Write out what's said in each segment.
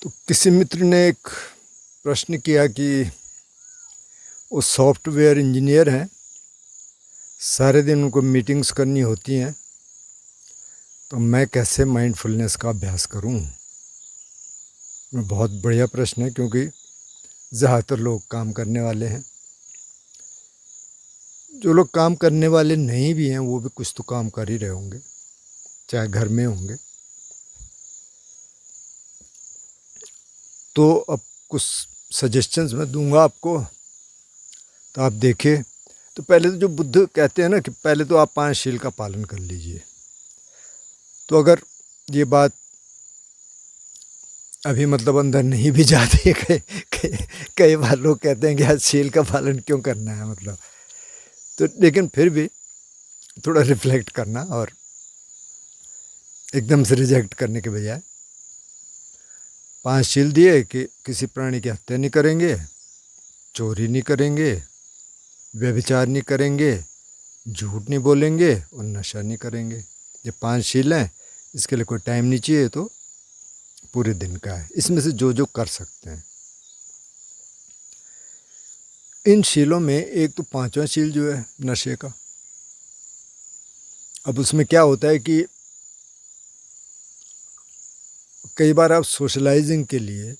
तो किसी मित्र ने एक प्रश्न किया कि वो सॉफ्टवेयर इंजीनियर हैं, सारे दिन उनको मीटिंग्स करनी होती हैं, तो मैं कैसे माइंडफुलनेस का अभ्यास करूं। बहुत बढ़िया प्रश्न है, क्योंकि ज़्यादातर लोग काम करने वाले हैं। जो लोग काम करने वाले नहीं भी हैं वो भी कुछ तो काम कर ही रहे होंगे, चाहे घर में होंगे। तो अब कुछ सजेशंस मैं दूंगा आपको, तो आप देखें। तो पहले तो जो बुद्ध कहते हैं ना कि पहले तो आप 5 शील का पालन कर लीजिए। तो अगर ये बात अभी मतलब अंदर नहीं भी जाती है, कई बार लोग कहते हैं कि आज शील का पालन क्यों करना है, मतलब तो लेकिन फिर भी थोड़ा रिफ्लेक्ट करना और एकदम से रिजेक्ट करने के बजाय 5 शील दिए कि किसी प्राणी की हत्या नहीं करेंगे, चोरी नहीं करेंगे, व्यभिचार नहीं करेंगे, झूठ नहीं बोलेंगे और नशा नहीं करेंगे। ये 5 शील हैं। इसके लिए कोई टाइम नहीं चाहिए, तो पूरे दिन का है। इसमें से जो जो कर सकते हैं। इन शीलों में एक तो 5वां शील जो है नशे का। अब उसमें क्या होता है कि कई बार आप सोशलाइजिंग के लिए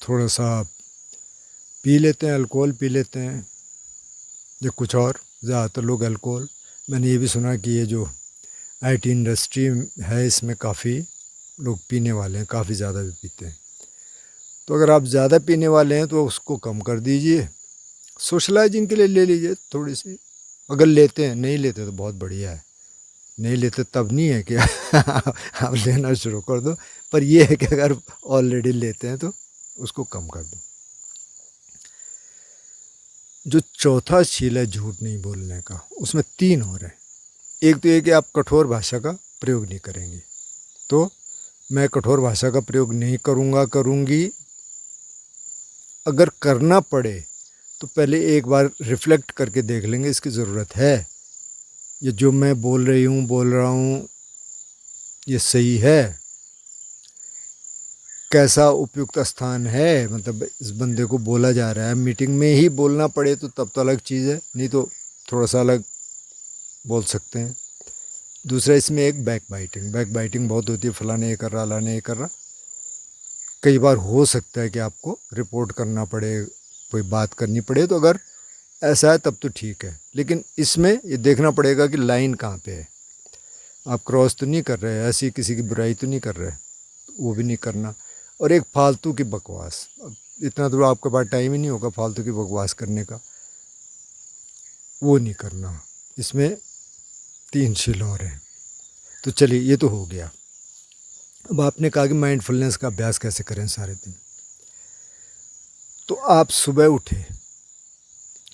थोड़ा सा पी लेते हैं, अल्कोहल पी लेते हैं या कुछ और। ज़्यादातर लोग अल्कोहल, मैंने ये भी सुना कि ये जो आईटी इंडस्ट्री है इसमें काफ़ी लोग पीने वाले हैं, काफ़ी ज़्यादा भी पीते हैं। तो अगर आप ज़्यादा पीने वाले हैं तो उसको कम कर दीजिए, सोशलाइजिंग के लिए ले लीजिए थोड़ी सी। अगर लेते हैं, नहीं लेते तो बहुत बढ़िया है। नहीं लेते तब नहीं है कि आप लेना शुरू कर दो, पर यह है कि अगर ऑलरेडी लेते हैं तो उसको कम कर दो। जो चौथा शील है झूठ नहीं बोलने का, उसमें 3 हो रहे हैं। एक तो ये कि आप कठोर भाषा का प्रयोग नहीं करेंगे। तो मैं कठोर भाषा का प्रयोग नहीं करूँगी। अगर करना पड़े तो पहले एक बार रिफ्लेक्ट करके देख लेंगे इसकी ज़रूरत है, ये जो मैं बोल रहा हूँ ये सही है, कैसा उपयुक्त स्थान है, मतलब इस बंदे को बोला जा रहा है। मीटिंग में ही बोलना पड़े तो तब तो अलग चीज़ है, नहीं तो थोड़ा सा अलग बोल सकते हैं। दूसरा, इसमें एक बैक बाइटिंग बहुत होती है। फलाने ये कर रहा, लाने ये कर रहा। कई बार हो सकता है कि आपको रिपोर्ट करना पड़े, कोई बात करनी पड़े, तो अगर ऐसा है तब तो ठीक है। लेकिन इसमें ये देखना पड़ेगा कि लाइन कहाँ पे है। आप क्रॉस तो नहीं कर रहे, ऐसी किसी की बुराई तो नहीं कर रहे, वो भी नहीं करना। और एक फालतू की बकवास, अब इतना तो आपके पास टाइम ही नहीं होगा फालतू की बकवास करने का, वो नहीं करना। इसमें 3 शील और हैं। तो चलिए, ये तो हो गया। अब आपने कहा कि माइंडफुलनेस का अभ्यास कैसे करें सारे दिन। तो आप सुबह उठे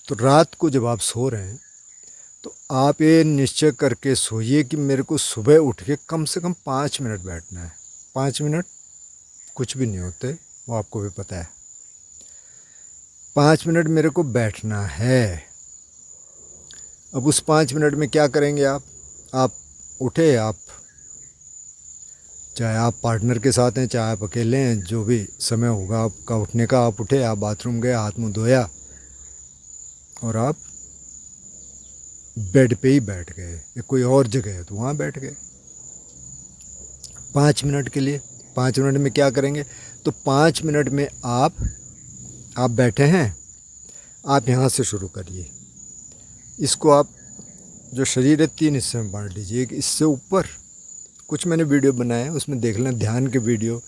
तो रात को जब आप सो रहे हैं तो आप ये निश्चय करके सोइए कि मेरे को सुबह उठ के कम से कम 5 मिनट बैठना है। 5 मिनट कुछ भी नहीं होते, वो आपको भी पता है। 5 मिनट मेरे को बैठना है। अब उस 5 मिनट में क्या करेंगे आप उठे, आप चाहे आप पार्टनर के साथ हैं, चाहे आप अकेले हैं, जो भी समय होगा आपका उठने का, आप उठे, आप बाथरूम गए, हाथ मुंह धोया और आप बेड पे ही बैठ गए, या कोई और जगह है तो वहाँ बैठ गए 5 मिनट के लिए। 5 मिनट में क्या करेंगे? तो 5 मिनट में आप बैठे हैं, आप यहाँ से शुरू करिए। इसको आप जो शरीर है 3 हिस्से में बांट लीजिए। एक इससे ऊपर कुछ मैंने वीडियो बनाए हैं, उसमें देख लेना, ध्यान के वीडियो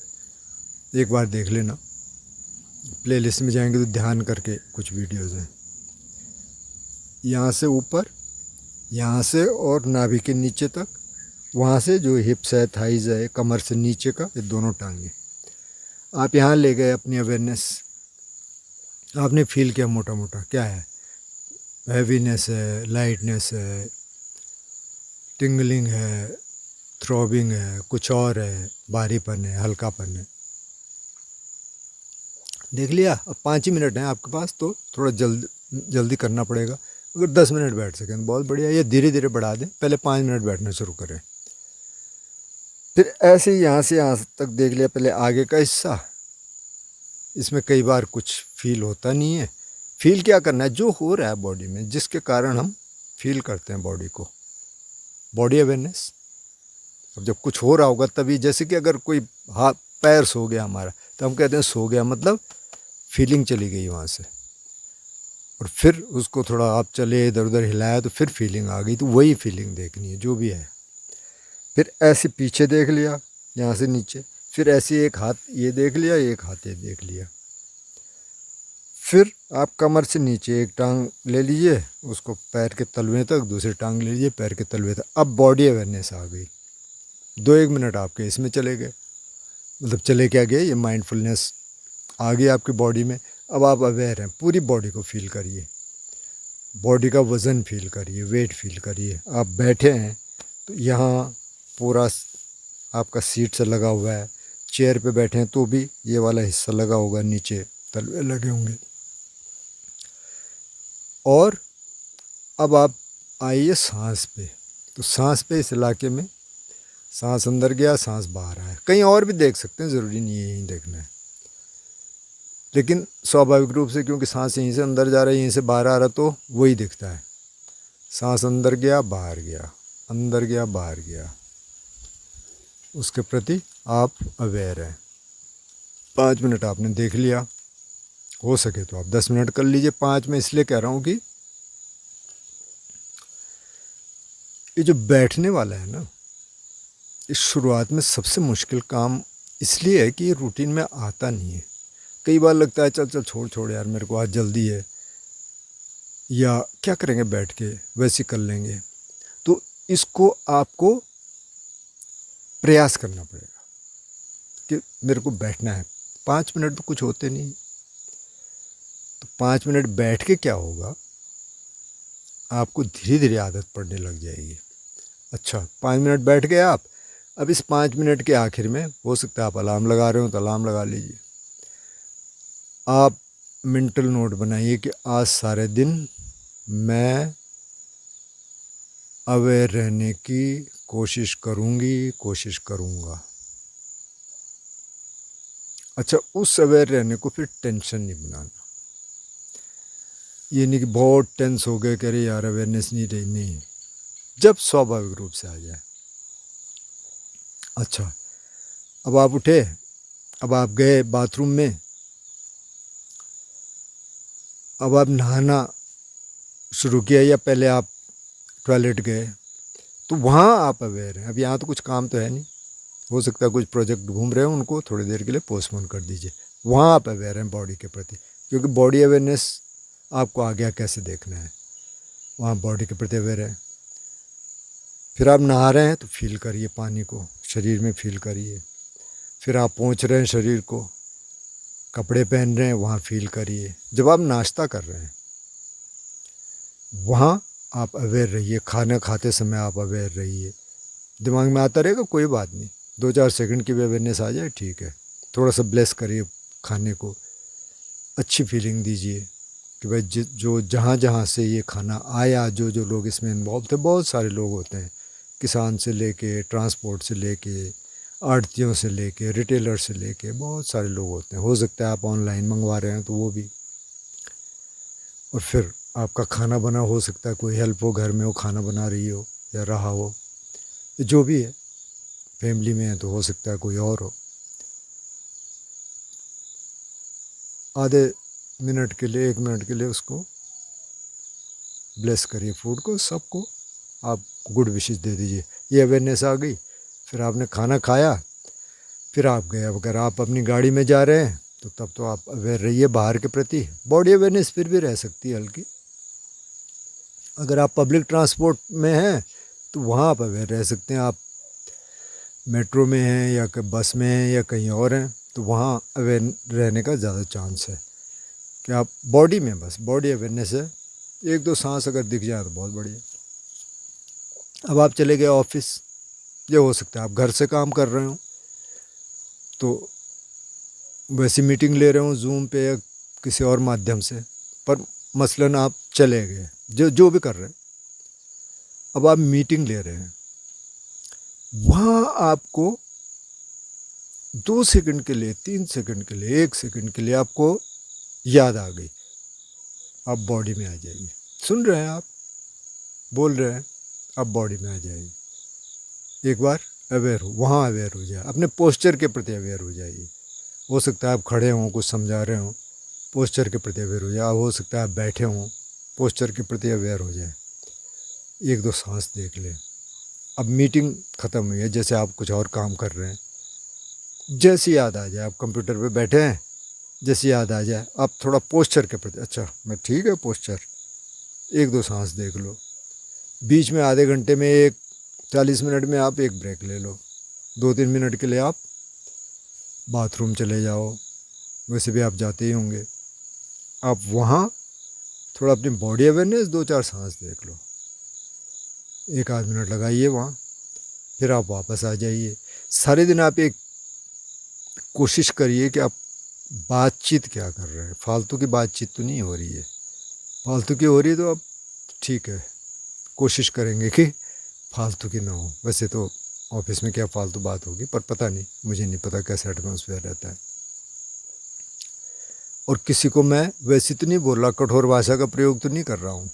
एक बार देख लेना। प्लेलिस्ट में जाएंगे तो ध्यान करके कुछ वीडियोस हैं। यहाँ से ऊपर, यहाँ से और नाभि के नीचे तक, वहाँ से जो हिप्स है, थाइज है, कमर से नीचे का, ये दोनों टांगे आप यहाँ ले गए। अपनी अवेयरनेस आपने फील किया, मोटा मोटा क्या है, हैवीनेस है, लाइटनेस है, टिंगलिंग है, थ्रॉबिंग है, कुछ और है, भारीपन है, हल्कापन है, देख लिया। अब 5 ही मिनट हैं आपके पास, तो थोड़ा जल्दी करना पड़ेगा। अगर 10 मिनट बैठ सकें तो बहुत बढ़िया। ये धीरे धीरे बढ़ा दें, पहले 5 मिनट बैठना शुरू करें। फिर ऐसे ही यहाँ से यहाँ तक देख लिया, पहले आगे का हिस्सा। इसमें कई बार कुछ फील होता नहीं है। फील क्या करना है, जो हो रहा है बॉडी में, जिसके कारण हम फील करते हैं बॉडी को, बॉडी अवेयरनेस। अब जब कुछ हो रहा होगा तभी, जैसे कि अगर कोई हाथ पैर सो गया हमारा, तो हम कहते हैं सो गया, मतलब फीलिंग चली गई वहाँ से। और फिर उसको थोड़ा आप चले, इधर उधर हिलाया, तो फिर फीलिंग आ गई, तो वही फीलिंग देखनी है जो भी है। फिर ऐसे पीछे देख लिया, यहाँ से नीचे। फिर ऐसे एक हाथ ये देख लिया, एक हाथ ये देख लिया। फिर आप कमर से नीचे एक टांग ले लीजिए, उसको पैर के तलवे तक, दूसरी टांग ले लीजिए पैर के तलवे तक। अब बॉडी अवेयरनेस आ गई। 2-1 मिनट आपके इसमें चले गए, मतलब चले क्या गए, ये माइंडफुलनेस आ गई आपकी बॉडी में। अब आप अवेयर हैं, पूरी बॉडी को फील करिए, बॉडी का वज़न फील करिए, वेट फील करिए। आप बैठे हैं तो यहाँ पूरा आपका सीट से लगा हुआ है, चेयर पे बैठे हैं तो भी ये वाला हिस्सा लगा होगा, नीचे तलवे लगे होंगे। और अब आप आइए सांस पे। तो सांस पे इस इलाके में सांस अंदर गया, सांस बाहर आया। कहीं और भी देख सकते हैं, ज़रूरी नहीं है यहीं देखना है, लेकिन स्वाभाविक रूप से क्योंकि सांस यहीं से अंदर जा रहा है, यहीं से बाहर आ रहा, तो वही दिखता है। सांस अंदर गया, बाहर गया, अंदर गया, बाहर गया, उसके प्रति आप अवेयर हैं। 5 मिनट आपने देख लिया, हो सके तो आप 10 मिनट कर लीजिए। 5 में इसलिए कह रहा हूँ कि ये जो बैठने वाला है ना, इस शुरुआत में सबसे मुश्किल काम इसलिए है कि ये रूटीन में आता नहीं है। कई बार लगता है चल चल छोड़ छोड़ यार, मेरे को आज जल्दी है, या क्या करेंगे बैठ के, वैसे कर लेंगे। तो इसको आपको प्रयास करना पड़ेगा कि मेरे को बैठना है। 5 मिनट तो कुछ होते नहीं, तो 5 मिनट बैठ के क्या होगा, आपको धीरे धीरे आदत पड़ने लग जाएगी। अच्छा, 5 मिनट बैठ गए आप। अब इस 5 मिनट के आखिर में हो सकता है आप अलार्म लगा रहे हो तो अलार्म लगा लीजिए। आप मेंटल नोट बनाइए कि आज सारे दिन मैं अवेयर रहने की कोशिश करूँगी, कोशिश करूँगा। अच्छा, उस अवेयर रहने को फिर टेंशन नहीं बनाना। ये नहीं कि बहुत टेंस हो गए, कह रहे यार अवेयरनेस नहीं रही, नहीं, जब स्वाभाविक रूप से आ जाए। अच्छा, अब आप उठे, अब आप गए बाथरूम में, अब आप नहाना शुरू किया या पहले आप टॉयलेट गए, तो वहाँ आप अवेयर हैं। अब यहाँ तो कुछ काम तो है नहीं, हो सकता है कुछ प्रोजेक्ट घूम रहे हो, उनको थोड़ी देर के लिए पोस्टपोन कर दीजिए। वहाँ आप अवेयर हैं बॉडी के प्रति, क्योंकि बॉडी अवेयरनेस आपको आगे कैसे देखना है, वहाँ बॉडी के प्रति अवेयर है। फिर आप नहा रहे हैं तो फील करिए पानी को, शरीर में फील करिए। फिर आप पोंछ रहे हैं शरीर को, कपड़े पहन रहे हैं, वहाँ फील करिए। जब आप नाश्ता कर रहे हैं वहाँ आप अवेयर रहिए, खाना खाते समय आप अवेयर रहिए। दिमाग में आता रहेगा, कोई बात नहीं, 2-4 सेकंड की भी अवेयरनेस आ जाए, ठीक है। थोड़ा सा ब्लेस करिए खाने को, अच्छी फीलिंग दीजिए कि भाई जो जहाँ जहाँ से ये खाना आया, जो जो लोग इसमें इन्वॉल्व थे, बहुत सारे लोग होते हैं, किसान से लेके, ट्रांसपोर्ट से लेके, आड़तियों से लेके, रिटेलर से लेके, बहुत सारे लोग होते हैं। हो सकता है आप ऑनलाइन मंगवा रहे हैं तो वो भी। और फिर आपका खाना बना, हो सकता है कोई हेल्प हो घर में, वो खाना बना रही हो या रहा हो, जो भी है, फैमिली में है तो हो सकता है कोई और हो। आधे मिनट के लिए, 1 मिनट के लिए उसको ब्लेस करिए, फूड को, सबको आप गुड विशेस दे दीजिए। ये अवेयरनेस आ गई। फिर आपने खाना खाया, फिर आप गए। अब अगर आप अपनी गाड़ी में जा रहे हैं तो तब तो आप अवेयर रहिए बाहर के प्रति। बॉडी अवेयरनेस फिर भी रह सकती है हल्की। अगर आप पब्लिक ट्रांसपोर्ट में हैं तो वहाँ आप अवेयर रह सकते हैं। आप मेट्रो में हैं या बस में हैं या कहीं और हैं तो वहाँ अवेयर रहने का ज़्यादा चांस है कि आप बॉडी में, बस बॉडी अवेयरनेस है। 1-2 सांस अगर दिख जाए तो बहुत बढ़िया। अब आप चले गए ऑफिस, ये हो सकता है आप घर से काम कर रहे हो तो वैसी मीटिंग ले रहे हो जूम पे या किसी और माध्यम से, पर मसलन आप चले गए, जो भी कर रहे हैं, अब आप मीटिंग ले रहे हैं, वहाँ आपको 2 सेकंड के लिए, 3 सेकंड के लिए, 1 सेकंड के लिए आपको याद आ गई, आप बॉडी में आ जाइए। सुन रहे हैं आप, बोल रहे हैं, आप बॉडी में आ जाइए। एक बार अवेयर हो, वहाँ अवेयर हो जाए, अपने पोस्चर के प्रति अवेयर हो जाइए। हो सकता है आप खड़े हों, कुछ समझा रहे हों, पोस्चर के प्रति अवेयर हो जाए। हो सकता है आप बैठे हों, पोस्चर के प्रति अवेयर हो जाए। 1-2 सांस देख लें। अब मीटिंग ख़त्म हुई है, जैसे आप कुछ और काम कर रहे हैं, जैसे याद आ जाए, आप कंप्यूटर पे बैठे हैं, जैसे याद आ जाए, आप थोड़ा पोस्चर के प्रति, अच्छा मैं ठीक है पोस्चर, 1-2 सांस देख लो। बीच में आधे घंटे में 40 मिनट में आप एक ब्रेक ले लो। 2-3 मिनट के लिए आप बाथरूम चले जाओ, वैसे भी आप जाते ही होंगे। आप वहाँ थोड़ा अपनी बॉडी अवेयरनेस, 2-4 सांस देख लो, 1-8 मिनट लगाइए वहाँ, फिर आप वापस आ जाइए। सारे दिन आप एक कोशिश करिए कि आप बातचीत क्या कर रहे हैं, फालतू की बातचीत तो नहीं हो रही है। फालतू की हो रही है तो आप ठीक है, कोशिश करेंगे कि फालतू की ना हो। वैसे तो ऑफिस में क्या फालतू बात होगी, पर पता नहीं, मुझे नहीं पता कैसा एटमॉस्फेयर रहता है। और किसी को मैं वैसे तो नहीं बोल रहा, कठोर भाषा का प्रयोग तो नहीं कर रहा हूँ,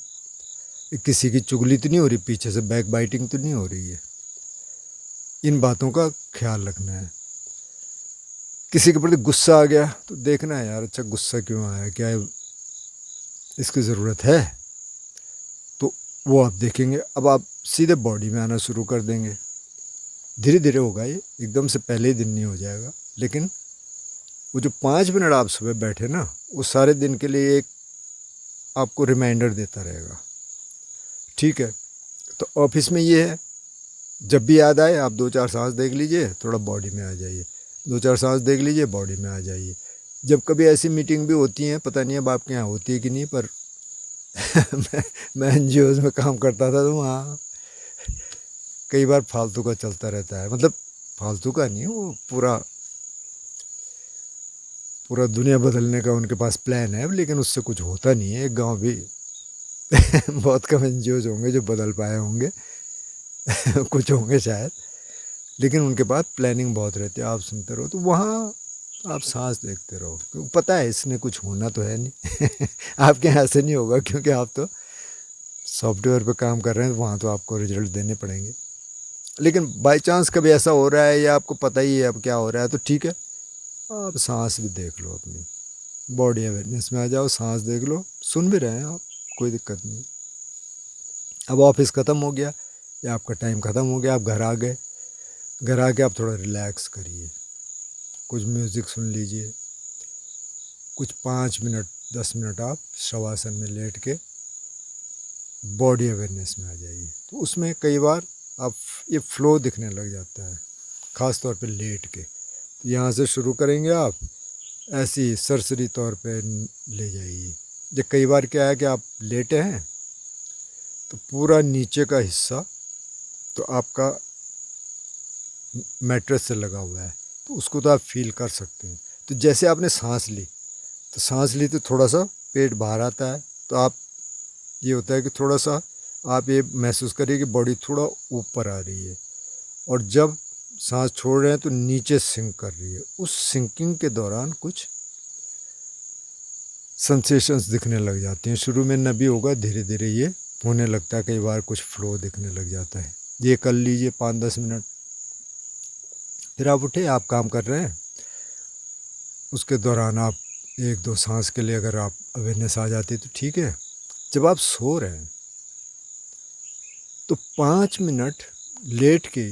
किसी की चुगली तो नहीं हो रही, पीछे से बैक बाइटिंग तो नहीं हो रही है। इन बातों का ख्याल रखना है। किसी के प्रति गुस्सा आ गया तो देखना है, यार अच्छा गुस्सा क्यों आया, क्या इसकी ज़रूरत है, तो वो आप देखेंगे। अब आप सीधे बॉडी में आना शुरू कर देंगे। धीरे धीरे होगा, ये एकदम से पहले ही दिन नहीं हो जाएगा, लेकिन वो जो 5 मिनट आप सुबह बैठे ना, वो सारे दिन के लिए एक आपको रिमाइंडर देता रहेगा। ठीक है, तो ऑफिस में ये है, जब भी याद आए आप 2-4 सांस देख लीजिए, थोड़ा बॉडी में आ जाइए, 2-4 सांस देख लीजिए, बॉडी में आ जाइए। जब कभी ऐसी मीटिंग भी होती हैं, पता नहीं अब आपके यहाँ होती है कि नहीं, पर मैं NGOs में काम करता था, तो वहाँ कई बार फालतू का चलता रहता है। मतलब फालतू का नहीं, वो पूरा पूरा दुनिया बदलने का उनके पास प्लान है, लेकिन उससे कुछ होता नहीं है। एक गांव भी बहुत कम NGOs होंगे जो बदल पाए होंगे कुछ होंगे शायद, लेकिन उनके पास प्लानिंग बहुत रहती है। आप सुनते रहो, तो वहाँ आप सांस देखते रहो, क्योंकि पता है इसने कुछ होना तो है नहीं आपके यहाँ से नहीं होगा, क्योंकि आप तो सॉफ्टवेयर पे काम कर रहे हैं, तो वहाँ तो आपको रिजल्ट देने पड़ेंगे। लेकिन बाय चांस कभी ऐसा हो रहा है, या आपको पता ही है अब क्या हो रहा है, तो ठीक है, आप सांस भी देख लो, अपनी बॉडी अवेयरनेस में आ जाओ, सांस देख लो, सुन भी रहे हैं आप, कोई दिक्कत नहीं। अब ऑफिस ख़त्म हो गया, या आपका टाइम ख़त्म हो गया, आप घर आ गए, घर आके आप थोड़ा रिलैक्स करिए, कुछ म्यूज़िक सुन लीजिए, कुछ 5 मिनट 10 मिनट आप शवासन में लेट के बॉडी अवेयरनेस में आ जाइए। तो उसमें कई बार आप ये फ्लो दिखने लग जाता है, ख़ास तौर पे लेट के। तो यहाँ से शुरू करेंगे आप, ऐसी सरसरी तौर पे ले जाइए। ये कई बार क्या है कि आप लेटे हैं, तो पूरा नीचे का हिस्सा तो आपका मैट्रेस से लगा हुआ है, तो उसको तो आप फील कर सकते हैं। तो जैसे आपने सांस ली, तो सांस ली तो थोड़ा सा पेट बाहर आता है, तो आप ये होता है कि थोड़ा सा आप ये महसूस करिए कि बॉडी थोड़ा ऊपर आ रही है, और जब सांस छोड़ रहे हैं तो नीचे सिंक कर रही है। उस सिंकिंग के दौरान कुछ सेंसेशंस दिखने लग जाती हैं। शुरू में न भी होगा, धीरे धीरे ये होने लगता है, कई बार कुछ फ्लो दिखने लग जाता है। ये कर लीजिए 5-10 मिनट, फिर आप उठे, आप काम कर रहे हैं, उसके दौरान आप 1-2 सांस के लिए अगर आप अवेयरनेस आ जाती है तो ठीक है। जब आप सो रहे हैं तो 5 मिनट लेट के,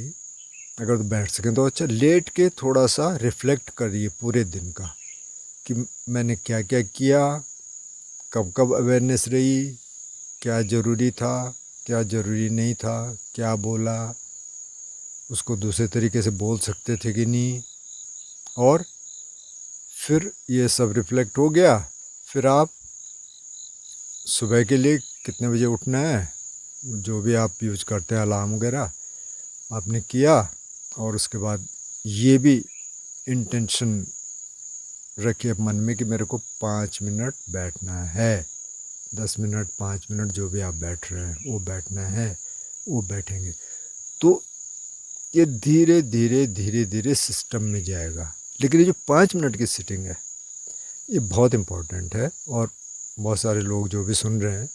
अगर तो बैठ सकें तो अच्छा, लेट के थोड़ा सा रिफ़्लेक्ट करिए पूरे दिन का, कि मैंने क्या क्या किया, कब कब अवेयरनेस रही, क्या ज़रूरी था, क्या ज़रूरी नहीं था, क्या बोला, उसको दूसरे तरीके से बोल सकते थे कि नहीं। और फिर ये सब रिफ़्लेक्ट हो गया, फिर आप सुबह के लिए कितने बजे उठना है, जो भी आप यूज़ करते हैं अलार्म वगैरह, आपने किया। और उसके बाद ये भी इंटेंशन रखिए मन में कि मेरे को 5 मिनट बैठना है, 10 मिनट 5 मिनट जो भी आप बैठ रहे हैं वो बैठना है, वो बैठेंगे। तो ये धीरे धीरे धीरे धीरे सिस्टम में जाएगा। लेकिन ये जो 5 मिनट की सिटिंग है ये बहुत इम्पोर्टेंट है। और बहुत सारे लोग जो भी सुन रहे हैं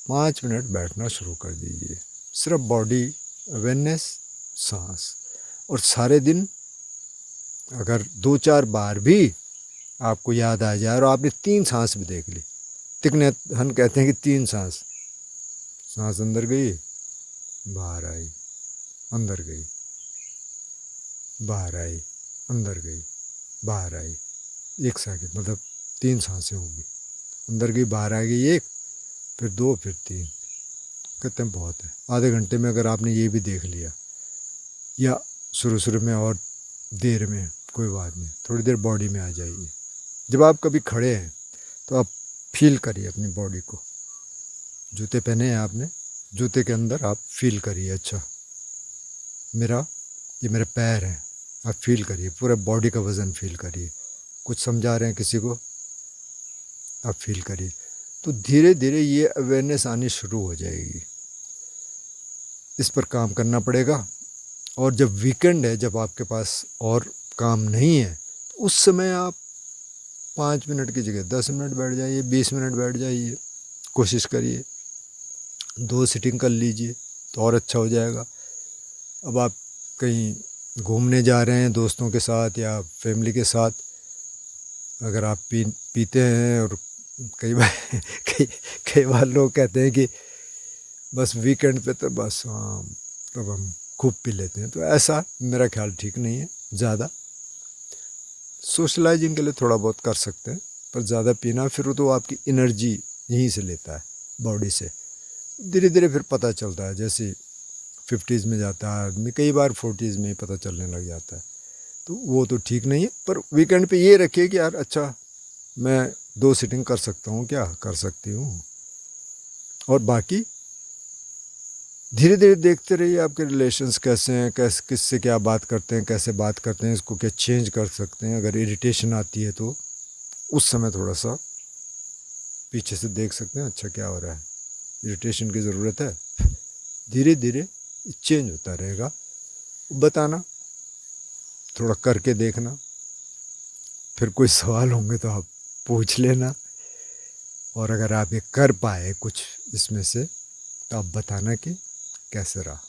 5 मिनट बैठना शुरू कर दीजिए, सिर्फ बॉडी अवेयरनेस, सांस। और सारे दिन अगर 2-4 बार भी आपको याद आ जाए और आपने 3 सांस भी देख ली, तिक हम कहते हैं कि 3 सांस, सांस अंदर गई, बाहर आई, अंदर गई, बाहर आई, अंदर गई, बाहर आई, 1 सेकंड, मतलब 3 सांसें होंगी, अंदर गई, बाहर आ गई 1, फिर 2, फिर 3। कहते हैं बहुत है। आधे घंटे में अगर आपने ये भी देख लिया, या शुरू में और देर में, कोई बात नहीं, थोड़ी देर बॉडी में आ जाइए। जब आप कभी खड़े हैं तो आप फील करिए अपनी बॉडी को। जूते पहने हैं आपने, जूते के अंदर आप फील करिए, अच्छा ये मेरे पैर हैं, आप फील करिए, पूरा बॉडी का वज़न फील करिए। कुछ समझा रहे हैं किसी को, आप फील करिए। तो धीरे धीरे ये अवेयरनेस आनी शुरू हो जाएगी। इस पर काम करना पड़ेगा। और जब वीकेंड है, जब आपके पास और काम नहीं है, तो उस समय आप 5 मिनट की जगह 10 मिनट बैठ जाइए, 20 मिनट बैठ जाइए, कोशिश करिए। 2 सिटिंग कर लीजिए तो और अच्छा हो जाएगा। अब आप कहीं घूमने जा रहे हैं दोस्तों के साथ या फैमिली के साथ, अगर आप पीते हैं, और कई बार कई बार लोग कहते हैं कि बस वीकेंड पे तो बस हाँ, तब हम खूब पी लेते हैं, तो ऐसा मेरा ख्याल ठीक नहीं है। ज़्यादा सोशलाइजिंग के लिए थोड़ा बहुत कर सकते हैं, पर ज़्यादा पीना फिर तो आपकी एनर्जी यहीं से लेता है, बॉडी से। धीरे धीरे फिर पता चलता है, जैसे 50s में जाता है आदमी, कई बार 40s में ही पता चलने लग जाता है, तो वो तो ठीक नहीं है। पर वीकेंड पे ये रखिए कि यार अच्छा, मैं 2 सिटिंग कर सकता हूँ, क्या कर सकती हूँ। और बाकी धीरे धीरे देखते रहिए आपके रिलेशंस कैसे हैं, किससे क्या बात करते हैं, कैसे बात करते हैं, इसको क्या चेंज कर सकते हैं। अगर इरिटेशन आती है तो उस समय थोड़ा सा पीछे से देख सकते हैं, अच्छा क्या हो रहा है, इरिटेशन की ज़रूरत है। धीरे धीरे चेंज होता रहेगा। बताना, थोड़ा करके देखना, फिर कोई सवाल होंगे तो आप पूछ लेना। और अगर आप ये कर पाए कुछ इसमें से, तो आप बताना कि कैसे रहा।